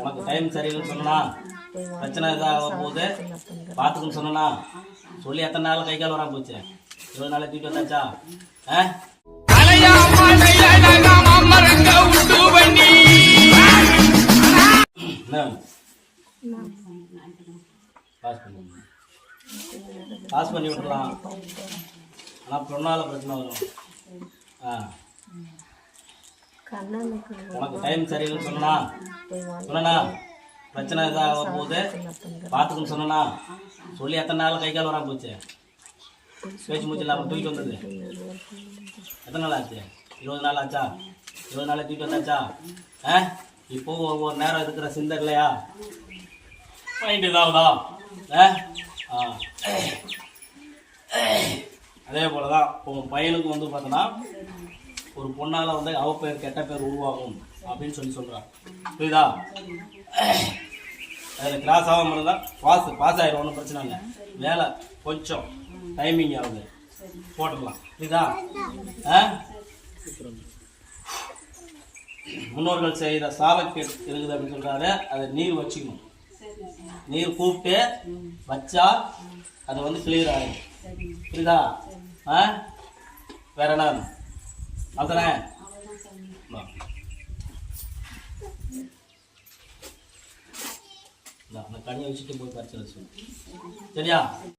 உனக்கு டைம் சரியில்லைன்னு சொன்னா பிரச்சனை இதாக போகுது பார்த்துக்குன்னு சொன்னா சொல்லி எத்தனை நாள் கை கால் வராம போச்சு 20 நாள் தூக்கிட்டு வந்தாச்சா பாஸ் பண்ணி விட்டுலாம் ஆனால் பொண்ணால பிரச்சனை வரும் உனக்கு டைம் சரியில்லைன்னு சொன்னா பிரச்சனை இதாக போகுது பார்த்துக்குன்னு சொன்னா சொல்லி எத்தனை நாள் கை கால் வராம போச்சு பேச்சு மூச்சு இல்லாமல் தூக்கிட்டு வந்தது எத்தனை நாள் ஆச்சு 20 நாள் ஆச்சா 20 நாள் தூக்கிட்டு வந்தாச்சா இப்போ ஒவ்வொரு நேரம் இருக்கிற சிந்தை இல்லையா மைண்ட் இதாகுதா அதே போல தான் உன் பையனுக்கு வந்து பார்த்தோன்னா ஒரு பொண்ணால் வந்து அவ பேர் கெட்ட பேர் உருவாகும் அப்படின்னு சொல்கிறான் புரியுதா அதில் கிராஸ் ஆகாமல் இருந்தால் பாஸ் ஆகிடும் ஒன்றும் பிரச்சனை இல்லை வேலை கொஞ்சம் டைமிங் ஆகுது போட்டுக்கலாம் புரியுதா முன்னோர்கள் செய்கிற சாபக்கேடு இருக்குது அப்படின்னு சொல்கிறாரு அதை நீர் வச்சுக்கணும் நீர் கூப்பிட்டு வச்சா அது வந்து கிளியர் ஆகும் புரியுதா வேற என்ன அதுதானே அந்த கண்ணியை வச்சுட்டு போய் பறிச்சு வச்சு சரியா